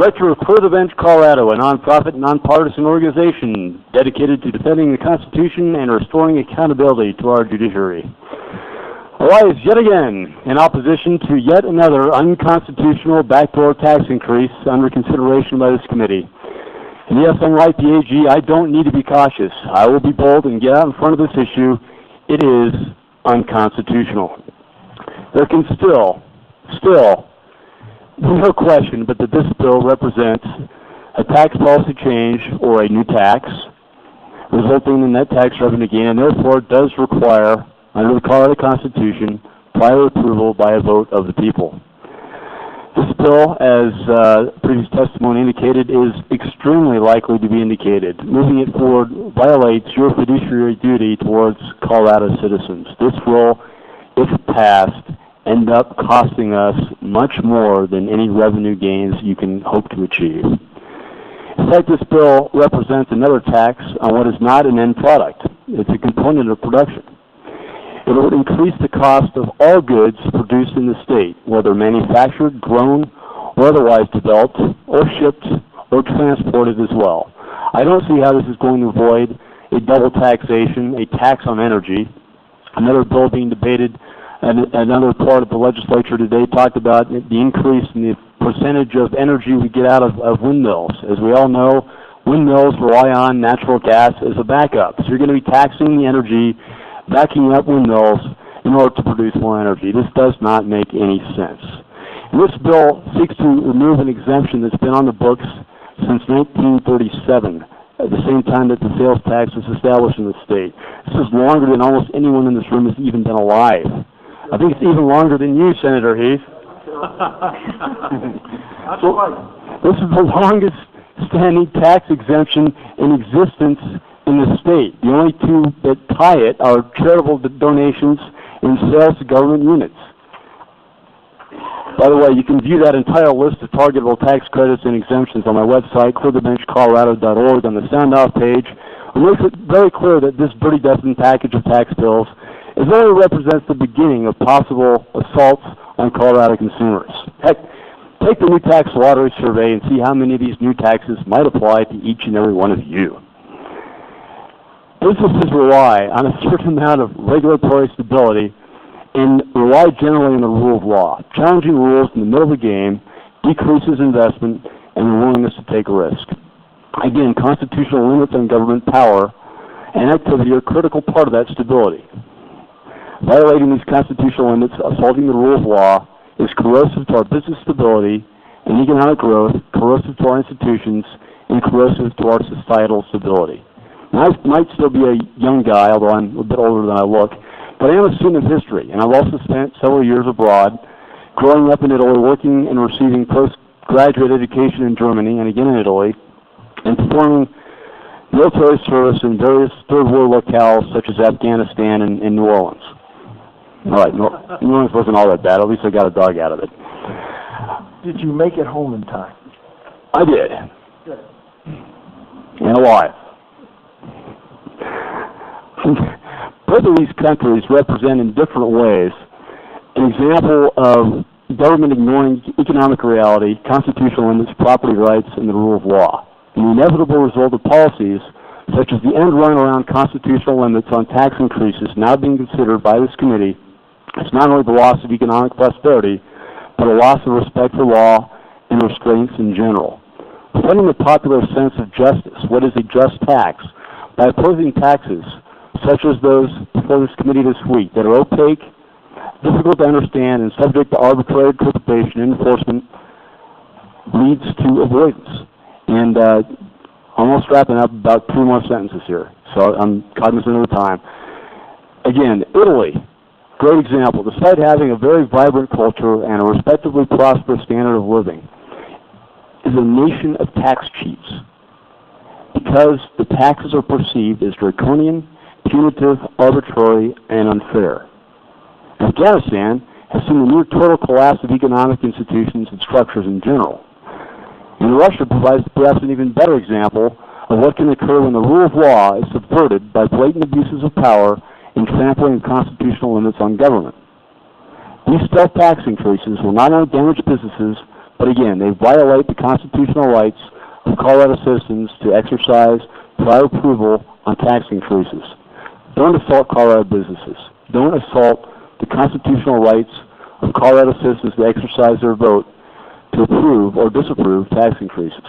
Director of Clear the Bench Colorado, a nonprofit, nonpartisan organization dedicated to defending the Constitution and restoring accountability to our judiciary. Rise yet again in opposition to yet another unconstitutional backdoor tax increase under consideration by this committee. And yes, unlike the AG, I don't need to be cautious. I will be bold and get out in front of this issue. It is unconstitutional. There can still, no question but that this bill represents a tax policy change or a new tax, resulting in net tax revenue gain, and therefore does require, under the Colorado Constitution, prior approval by a vote of the people. This bill, as previous testimony indicated, is extremely likely to be indicated. Moving it forward violates your fiduciary duty towards Colorado citizens. This will, if passed, end up costing us much more than any revenue gains you can hope to achieve. In fact, this bill represents another tax on what is not an end product. It's a component of production. It would increase the cost of all goods produced in the state, whether manufactured, grown, or otherwise developed, or shipped, or transported as well. I don't see how this is going to avoid a double taxation, a tax on energy. Another bill being debated, and another part of the legislature today talked about the increase in the percentage of energy we get out of windmills. As we all know, windmills rely on natural gas as a backup. So you're going to be taxing the energy, backing up windmills in order to produce more energy. This does not make any sense. And this bill seeks to remove an exemption that's been on the books since 1937, at the same time that the sales tax was established in the state. This is longer than almost anyone in this room has even been alive. I think it's even longer than you, Senator Heath. So, this is the longest standing tax exemption in existence in the state. The only two that tie it are charitable donations and sales to government units. By the way, you can view that entire list of targetable tax credits and exemptions on my website, clearthebenchcolorado.org, on the Sound Off page. It makes it very clear that this Bertie Dustin package of tax bills is only represents the beginning of possible assaults on Colorado consumers. Heck, take the new tax lottery survey and see how many of these new taxes might apply to each and every one of you. Businesses rely on a certain amount of regulatory stability and rely generally on the rule of law. Challenging rules in the middle of the game decreases investment and the willingness to take a risk. Again, constitutional limits on government power and activity are a critical part of that stability. Violating these constitutional limits, assaulting the rule of law, is corrosive to our business stability and economic growth, corrosive to our institutions, and corrosive to our societal stability. Now, I might still be a young guy, although I'm a bit older than I look, but I am a student of history, and I've also spent several years abroad, growing up in Italy, working and receiving postgraduate education in Germany and again in Italy, and performing military service in various third world locales such as Afghanistan and New Orleans. All right, New Orleans wasn't all that bad. At least I got a dog out of it. Did you make it home in time? I did. Good. And alive. Both of these countries represent in different ways an example of government ignoring economic reality, constitutional limits, property rights, and the rule of law. And the inevitable result of policies such as the end run around constitutional limits on tax increases now being considered by this committee is not only the loss of economic prosperity, but a loss of respect for law and restraints in general. Defending the popular sense of justice, what is a just tax, by opposing taxes such as those before this committee this week that are opaque, difficult to understand, and subject to arbitrary interpretation and enforcement, leads to avoidance. And almost wrapping up, about 2 more sentences here, so I'm cognizant of the time. Again, Italy, great example. Despite having a very vibrant culture and a respectably prosperous standard of living, is a nation of tax cheats because the taxes are perceived as draconian, punitive, arbitrary, and unfair. Afghanistan has seen the near total collapse of economic institutions and structures in general. And Russia provides perhaps an even better example of what can occur when the rule of law is subverted by blatant abuses of power and trampling of constitutional limits on government. These stealth tax increases will not only damage businesses, But again, they violate the constitutional rights of Colorado citizens to exercise prior approval on tax increases. Don't assault Colorado businesses. Don't assault the constitutional rights of Colorado citizens to exercise their vote to approve or disapprove tax increases.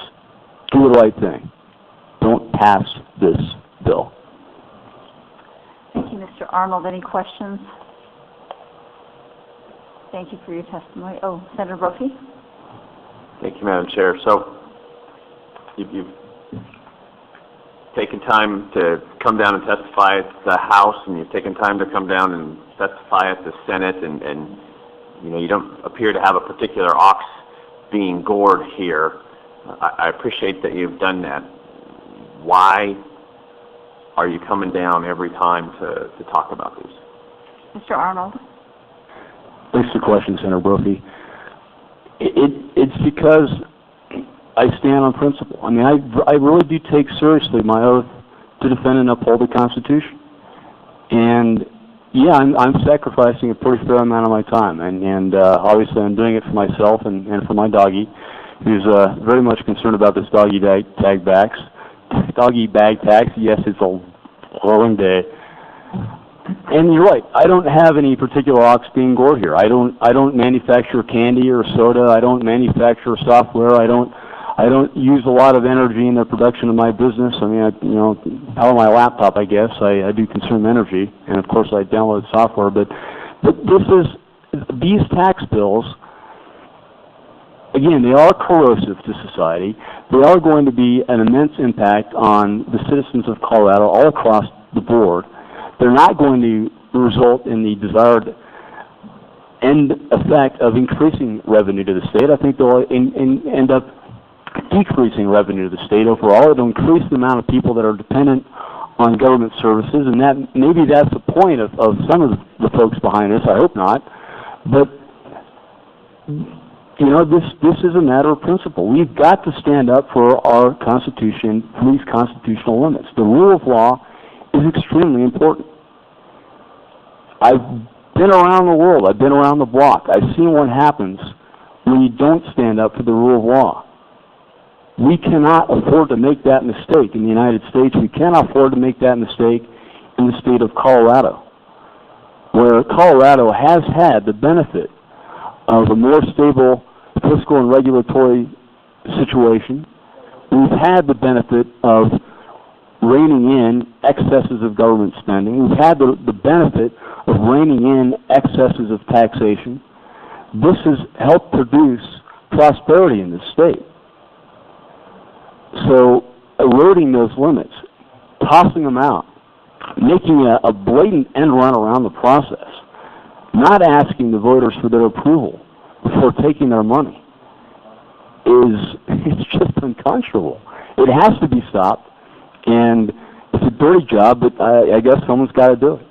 Do the right thing. Don't pass this bill. Thank you, Mr. Arnold. Any questions? Thank you for your testimony. Oh, Senator Brophy? Thank you, Madam Chair. So you've taken time to come down and testify at the House, and you've taken time to come down and testify at the Senate, and you know, you don't appear to have a particular ox being gored here. I appreciate that you've done that. Why are you coming down every time to talk about these? Mr. Arnold? Thanks for the question, Senator Brophy. It's because I stand on principle. I mean, I really do take seriously my oath to defend and uphold the Constitution. And yeah, I'm sacrificing a pretty fair amount of my time, and obviously I'm doing it for myself and for my doggie, who's very much concerned about this doggy bag tax. Yes, it's a long day. And you're right. I don't have any particular ox being gored here. I don't manufacture candy or soda. I don't manufacture software. I don't use a lot of energy in the production of my business. I mean, out of my laptop, I guess I do consume energy, and of course I download software. But these tax bills. Again, they are corrosive to society. They are going to be an immense impact on the citizens of Colorado all across the board. They're not going to result in the desired end effect of increasing revenue to the state. I think they'll end up decreasing revenue to the state overall. It'll increase the amount of people that are dependent on government services, and that maybe that's the point of some of the folks behind this. I hope not. But you know, this is a matter of principle. We've got to stand up for our Constitution, for these constitutional limits. The rule of law is extremely important. I've been around the world. I've been around the block. I've seen what happens when you don't stand up for the rule of law. We cannot afford to make that mistake in the United States. We cannot afford to make that mistake in the state of Colorado, where Colorado has had the benefit of a more stable fiscal and regulatory situation. We've had the benefit of reining in excesses of government spending. We've had the benefit of reining in excesses of taxation. This has helped produce prosperity in the state. So eroding those limits, tossing them out, making a blatant end run around the process, not asking the voters for their approval before taking their money it's just unconscionable. It has to be stopped, and it's a dirty job, but I guess someone's got to do it.